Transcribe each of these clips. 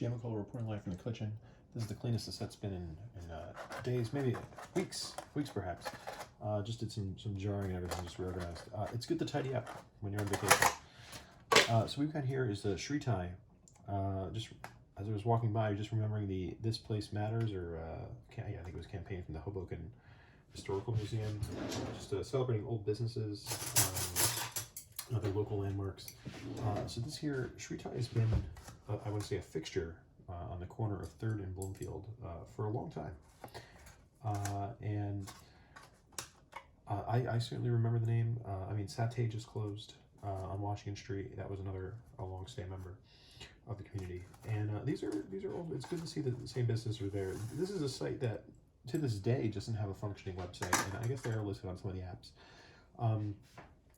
Jmikola reporting live from the kitchen. This is the cleanest the set's been in days, maybe weeks perhaps. Just did some jarring and everything, just reorganized. It's good to tidy up when you're on vacation. So we've got here is the Shritai. Just as I was walking by, just remembering the This Place Matters, or yeah, I think it was a campaign from the Hoboken Historical Museum, just celebrating old businesses, other local landmarks. So this here, Shritai has been, I want to say, a fixture on the corner of 3rd and Bloomfield for a long time. I certainly remember the name. I mean, Satay just closed on Washington Street. That was a long-stay member of the community. And these are old. It's good to see that the same businesses are there. This is a site that, to this day, doesn't have a functioning website, and I guess they are listed on some of the apps.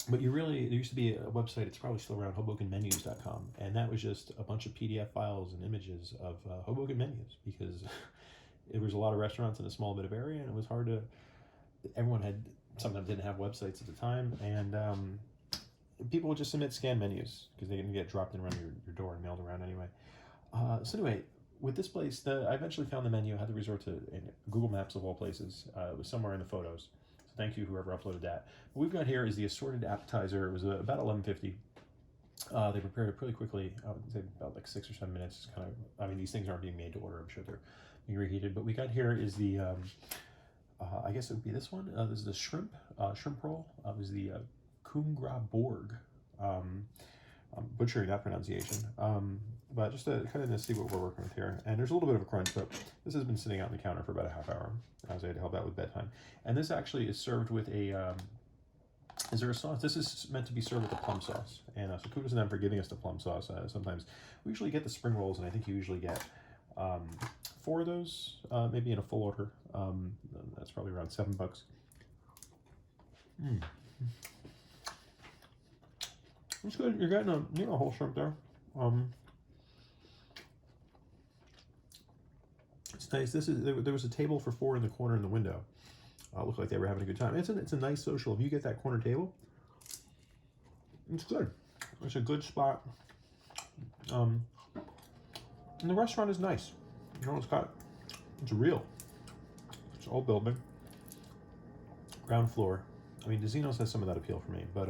But there used to be a website, it's probably still around, HobokenMenus.com, and that was just a bunch of PDF files and images of Hoboken menus, because there was a lot of restaurants in a small bit of area, and it was hard to, everyone sometimes didn't have websites at the time, and people would just submit scanned menus, because they didn't get dropped in around your door and mailed around anyway. So anyway, with this place, I eventually found the menu. I had to resort to Google Maps of all places. It was somewhere in the photos. Thank you, whoever uploaded that. What we've got here is the assorted appetizer. It was about $11.50. They prepared it pretty quickly. I would say about like 6 or 7 minutes. Kind of, I mean, these things aren't being made to order. I'm sure they're being reheated. But we got here is the, I guess it would be this one. This is the shrimp roll. It was the Kungra Borg. I'm butchering that pronunciation. But just to kind of see what we're working with here. And there's a little bit of a crunch, but this has been sitting out on the counter for about a half hour, as I had to help out with bedtime. And this actually is served with a, is there a sauce? This is meant to be served with a plum sauce. And so kudos to them for giving us the plum sauce. Sometimes we usually get the spring rolls, and I think you usually get 4 of those, maybe in a full order. That's probably around $7. It's good. You're getting a whole shrimp there. It's nice. There was a table for 4 in the corner in the window. Looked like they were having a good time. It's a nice social. If you get that corner table, it's good. It's a good spot. And the restaurant is nice. You know, it's real. It's all building. Ground floor. I mean, DeZino's has some of that appeal for me, but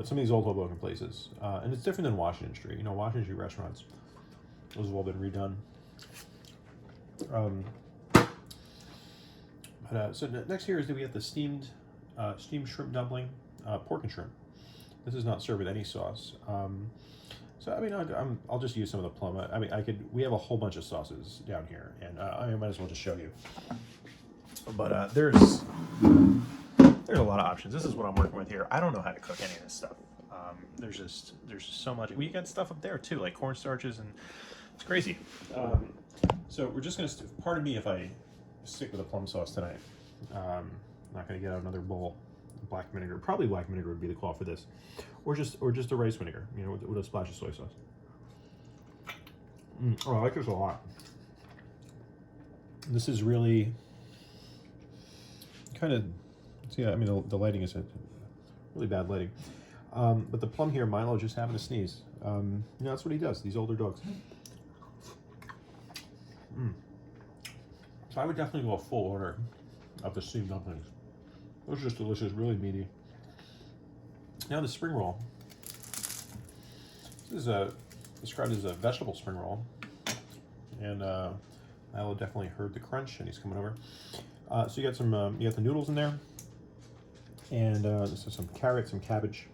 some of these old Hoboken places, and it's different than Washington Street. You know, Washington Street restaurants, those have all been redone. So next here is that we have the steamed shrimp dumpling, pork and shrimp. This is not served with any sauce. So I mean, I'll just use some of the plum. I mean, we have a whole bunch of sauces down here, and I might as well just show you. But there's a lot of options. This is what I'm working with here. I don't know how to cook any of this stuff. There's just so much. We got stuff up there too, like cornstarches, and it's crazy. So we're just gonna. Pardon me if I stick with a plum sauce tonight. I'm not gonna get out another bowl. Black vinegar. Probably black vinegar would be the call for this, or just a rice vinegar. You know, with a splash of soy sauce. Oh, I like this a lot. This is really kind of. See, I mean, the lighting is really bad lighting. But the plum here, Milo just having a sneeze. You know, that's what he does. These older dogs. So I would definitely go a full order of the steamed dumplings. Those are just delicious, really meaty. Now the spring roll. This is described as a vegetable spring roll, and Milo definitely heard the crunch, and he's coming over. So you got you got the noodles in there, and this is some carrot, some cabbage.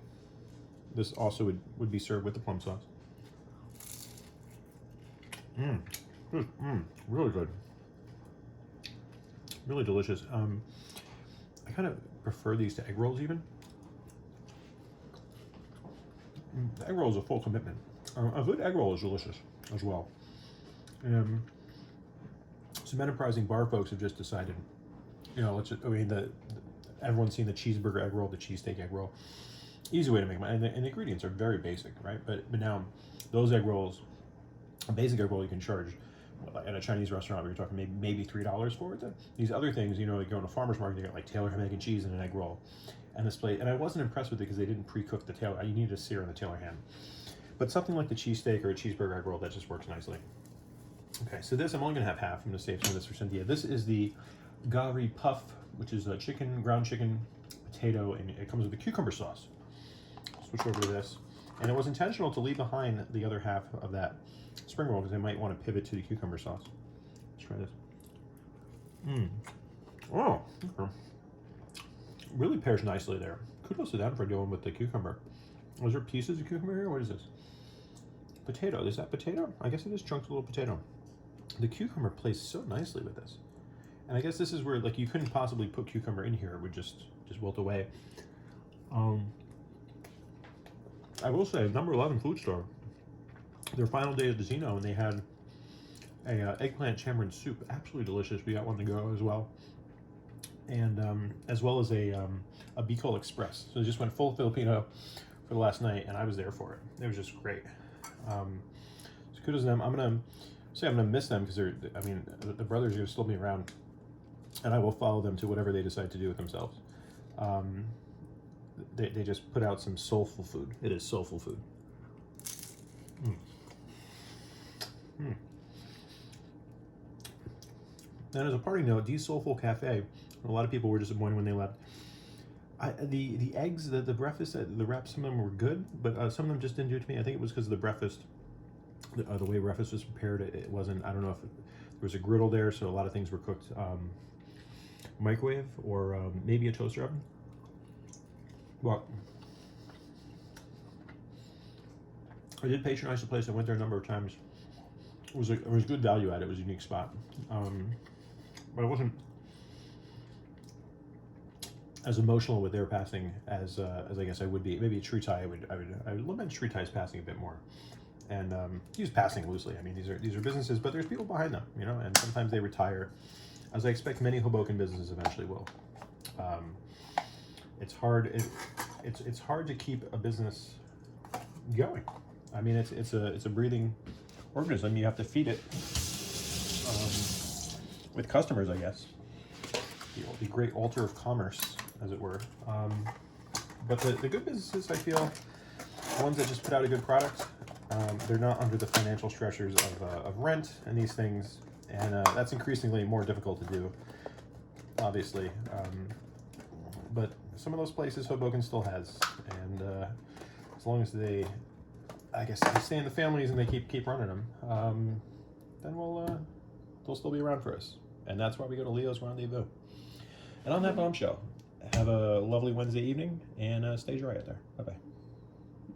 This also would be served with the plum sauce. Really good. Really delicious. I kind of prefer these to egg rolls even. The egg roll is a full commitment. A good egg roll is delicious as well. Some enterprising bar folks have just decided, you know, everyone's seen the cheeseburger egg roll, the cheesesteak egg roll. Easy way to make money, and the ingredients are very basic, right? But now those egg rolls, a basic egg roll you can charge at a Chinese restaurant, where you're talking maybe $3 for it. These other things, you know, like go to a farmer's market, you get like Taylor ham, egg, and cheese and an egg roll. And this plate, and I wasn't impressed with it because they didn't pre-cook the Taylor. You needed a sear in the Taylor ham. But something like the cheesesteak or a cheeseburger egg roll, that just works nicely. Okay, so this, I'm only gonna have half. I'm gonna save some of this for Cynthia. This is the Gari Puff, which is a ground chicken, potato, and it comes with a cucumber sauce. Switch over to this. And it was intentional to leave behind the other half of that spring roll because I might want to pivot to the cucumber sauce. Let's try this. Oh, okay. Really pairs nicely there. Kudos to them for doing with the cucumber. Was there pieces of cucumber here? What is this? Potato. Is that potato? I guess it is chunks of little potato. The cucumber plays so nicely with this. And I guess this is where, like, you couldn't possibly put cucumber in here. It would just wilt away. I will say, number 11 food store, their final day at the Zeno, and they had a eggplant tamarind soup. Absolutely delicious. We got one to go as well. And as well as a Bicol Express. So they just went full Filipino for the last night, and I was there for it. It was just great. So kudos to them. I'm gonna miss them because the brothers are gonna still be around, and I will follow them to whatever they decide to do with themselves. They just put out some soulful food. It is soulful food. And as a party note, Dee's Soulful Cafe, a lot of people were disappointed when they left. The eggs, the breakfast, the wraps, some of them were good, but some of them just didn't do it to me. I think it was because of the breakfast, the way breakfast was prepared. It wasn't, I don't know if there was a griddle there, so a lot of things were cooked microwave or maybe a toaster oven. Well, I did patronize the place. I went there a number of times. It was good value at it. It was a unique spot, but I wasn't as emotional with their passing as I guess I would be. Maybe a Tree Tie, I would lament Tree Tie's passing a bit more, and use passing loosely. I mean, these are businesses, but there's people behind them, you know, and sometimes they retire, as I expect many Hoboken businesses eventually will. It's hard. It's hard to keep a business going. I mean, it's a breathing organism. You have to feed it with customers, I guess. The great altar of commerce, as it were. But the good businesses, I feel, ones that just put out a good product, they're not under the financial stressors of rent and these things, and that's increasingly more difficult to do, obviously. But some of those places Hoboken still has, and as long as they, I guess, they stay in the families and they keep running them, then they'll still be around for us. And that's why we go to Leo's Rendezvous. And on that bombshell, have a lovely Wednesday evening, and stay dry out there. Bye-bye.